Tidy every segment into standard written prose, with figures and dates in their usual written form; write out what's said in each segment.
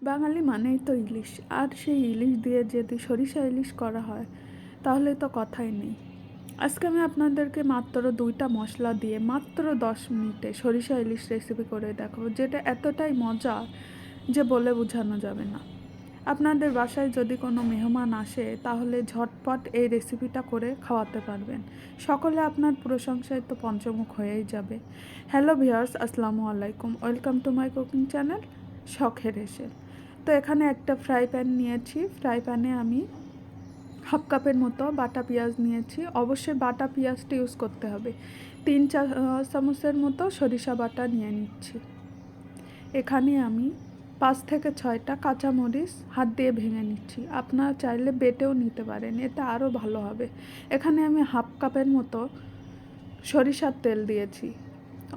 বাঙালি মানেই তো ইলিশ, আর সেই ইলিশ দিয়ে যদি সরিষা ইলিশ করা হয় তাহলে তো কথাই নেই। আজকে আমি আপনাদেরকে মাত্র 2টা মশলা দিয়ে মাত্র 10 মিনিটে সরিষা ইলিশ রেসিপি করে দেখাবো, যেটা এতটাই মজা যে বলে বোঝানো যাবে না। আপনাদের বাসায় যদি কোনো মেহমান আসে তাহলে ঝটপট এই রেসিপিটা করে খাওয়াতে পারবেন। সকলে আপনার প্রশংসায় তো পঞ্চমুখ হয়েই যাবে। হ্যালো ভিউয়ার্স, আসসালামু আলাইকুম, welcome to my cooking channel শখের এসে। তো এখানে একটা ফ্রাই প্যান নিয়েছি। ফ্রাই প্যানে আমি হাফ কাপের মতো বাটা পেঁয়াজ নিয়েছি। অবশ্যই বাটা পেঁয়াজটা ইউজ করতে হবে। 3-4 চামচের মতো সরিষা বাটা নিয়ে নিচ্ছি। এখানে আমি 5 থেকে 6টা কাঁচামরিচ হাত দিয়ে ভেঙে নিচ্ছি। আপনারা চাইলে বেটেও নিতে পারেন, এতে আরও ভালো হবে। এখানে আমি হাফ কাপের মতো সরিষার তেল দিয়েছি।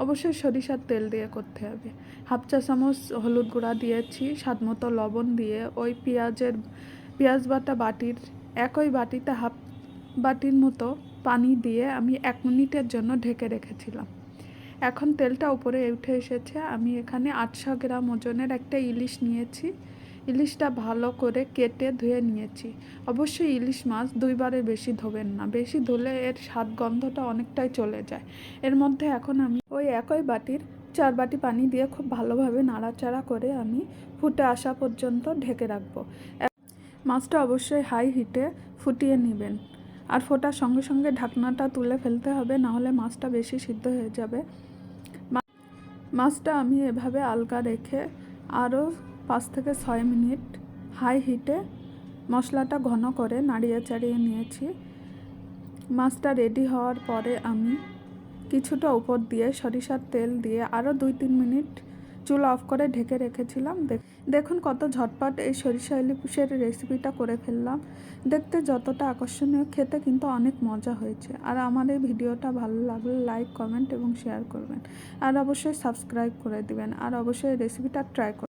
অবশ্যই সরিষার তেল দিয়ে করতে হবে। হাফ চা চামচ হলুদ গুঁড়া দিয়েছি, স্বাদ মতো লবণ দিয়ে ওই পেঁয়াজ বাটা বাটির একই বাটিতে হাফ বাটির মতো পানি দিয়ে আমি 1 মিনিটের জন্য ঢেকে রেখেছিলাম। এখন তেলটা উপরে উঠে এসেছে। আমি এখানে 800 গ্রাম ওজনের একটা ইলিশ নিয়েছি। ইলিশটা ভালো করে কেটে ধুয়ে নিয়েছি। অবশ্যই ইলিশ মাছ 2বারের বেশি ধোবেন না, বেশি ধুলে এর স্বাদ গন্ধটা অনেকটাই চলে যায়। এর মধ্যে এখন আমি ওই একই বাটির 4 বাটি পানি দিয়ে খুব ভালোভাবে নাড়াচাড়া করে আমি ফুটে আসা পর্যন্ত ঢেকে রাখবো। মাছটা অবশ্যই হাই হিটে ফুটিয়ে নেবেন, আর ফোটার সঙ্গে সঙ্গে ঢাকনাটা তুলে ফেলতে হবে, নাহলে মাছটা বেশি সিদ্ধ হয়ে যাবে। মাছটা আমি এভাবে আলগা রেখে আরও 5 থেকে 6 মিনিট হাই হিটে মশলাটা ঘন করে নাড়িয়ে চাড়িয়ে নিয়েছি। মাছটা রেডি হওয়ার পরে আমি কিছুটা উপর দিয়ে সরিষার তেল দিয়ে আরও 2-3 মিনিট চুলা অফ করে ঢেকে রেখেছিলাম। দেখুন কত ঝটপট এই সরিষা ইলিশের রেসিপিটা করে ফেললাম। দেখতে যতটা আকর্ষণীয়, খেতে কিন্তু অনেক মজা হয়েছে। আর আমার এই ভিডিওটা ভালো লাগলে লাইক, কমেন্ট এবং শেয়ার করবেন, আর অবশ্যই সাবস্ক্রাইব করে দিবেন, আর অবশ্যই রেসিপিটা ট্রাই করবেন।